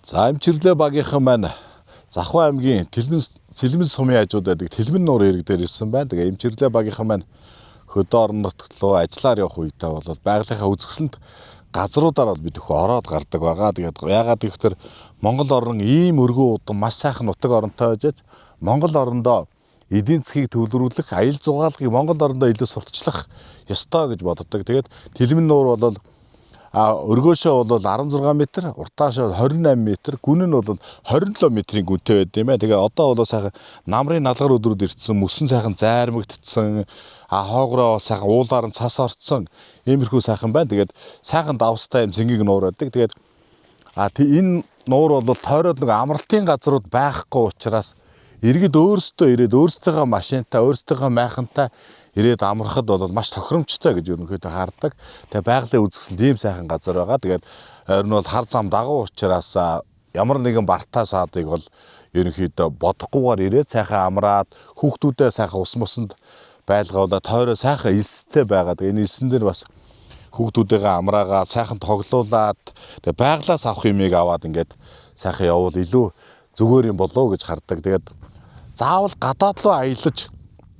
За эмчирлээ багийнхан маань Захуу аймгийн Тэлмэн сумын хажууд байдаг Тэлмэн нуур ирэг дээр ирсэн байна. Тэгээ эмчирлээ багийнхан маань хөдөө орон нутглуу ажиллаар явах үедээ бол байгалийнхаа үзэсгэлэнт газруудаар бол бид өхөө ороод гардаг байгаа. Тэгээд яагаад гэвэл Монгол орн ийм өргөн удам маш сайхан нутаг оронтой байж Монгол орондоо эдийн засгийг төвлөрүүлэх, аял зугаалгыг Монгол орондоо илүү сурталчлах ёстой гэж боддог. Тэгээд Тэлмэн нуур бол өргөөшөө бол 16 м, уртаашаа 28 м, гүн нь бол 27 м-ийн гүнтэй байд юм байна. Тэгээ одоо бол сайхан намрын налгар өдрүүд ирсэн, мөсөн сайхан зайрмагдцсан, хоогроо сайхан уулаар нь цас орцсон, иймэрхүү сайхан байна. Тэгээд сайхан давстай юм зингийг нуур байдаг. Тэгээд энэ нуур бол тойроод нэг амралтын газрууд байхгүй учраас иргэд өөрсдөө ирээд өөрсдийнхөө машинтай, өөрсдийнхөө майхантай ирээд амрахад бол маш тохиромжтой гэж ерөнхийдөө хардаг. Тэгээ байгалийн үзэсгэлэнт ийм сайхан газар байгаа. Тэгээд ойр нь бол хар зам дагуу учраас ямар нэгэн бартаа саадыг бол ерөнхийдөө бодохгүйгээр ирээд сайхан амраад хүүхдүүдээ сайхан ус мосонд байлгуулаад тойроо сайхан элстэй байгаа. Тэгээ энэ элсэн дээр бас хүүхдүүдээ амраагаад сайхан тоглуулад тэгээ байглаас авах юмыг аваад ингээд сайхан явуул илүү зүгээр юм болоо гэж хардаг. Тэгээд заавал гадаад руу аялаж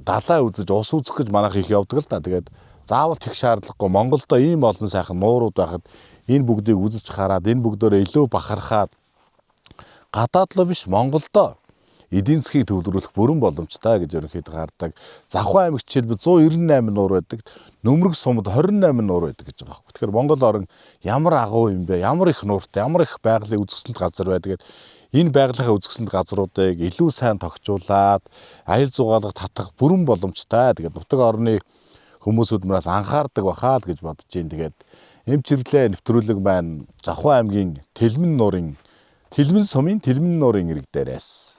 далай үзэж ус үзэх гэж манайх их явдаг л да. Тэгээд заавал тех шаардлагагүй Монголдо ийм олон сайхан нуурууд байхад энэ бүгдийг үзэж хараад энэ бүгдөө илүү бахархаад гадаад руу биш Монголдо эдийн засгийг төвлөрүүлэх бүрэн боломжтой гэж ерөнхийдөө хардаг. Захуу аймагт жишээлбэл 198 нуур байдаг. Нөмрөг сумд 28 нуур байдаг гэж байгаа хэрэг. Тэгэхээр Монгол орн ямар агуу юм бэ? Ямар их нууртай, ямар их байгалийн үзэсгэлэнт газар байдаг. Энэ байгалийнхаа үзэсгэлэнт газруудыг илүү сайн тогтжуулаад аял зугаалга татах бүрэн боломжтой. Тэгээд нутаг орны хүмүүсүүд мраас анхаардаг бахаа л гэж бодож байна. Тэгээд эмчирлээ нэвтрүүлэг маань Захуу аймгийн Тэлмэн сумын Тэлмэн нуурын ирэг дээрээс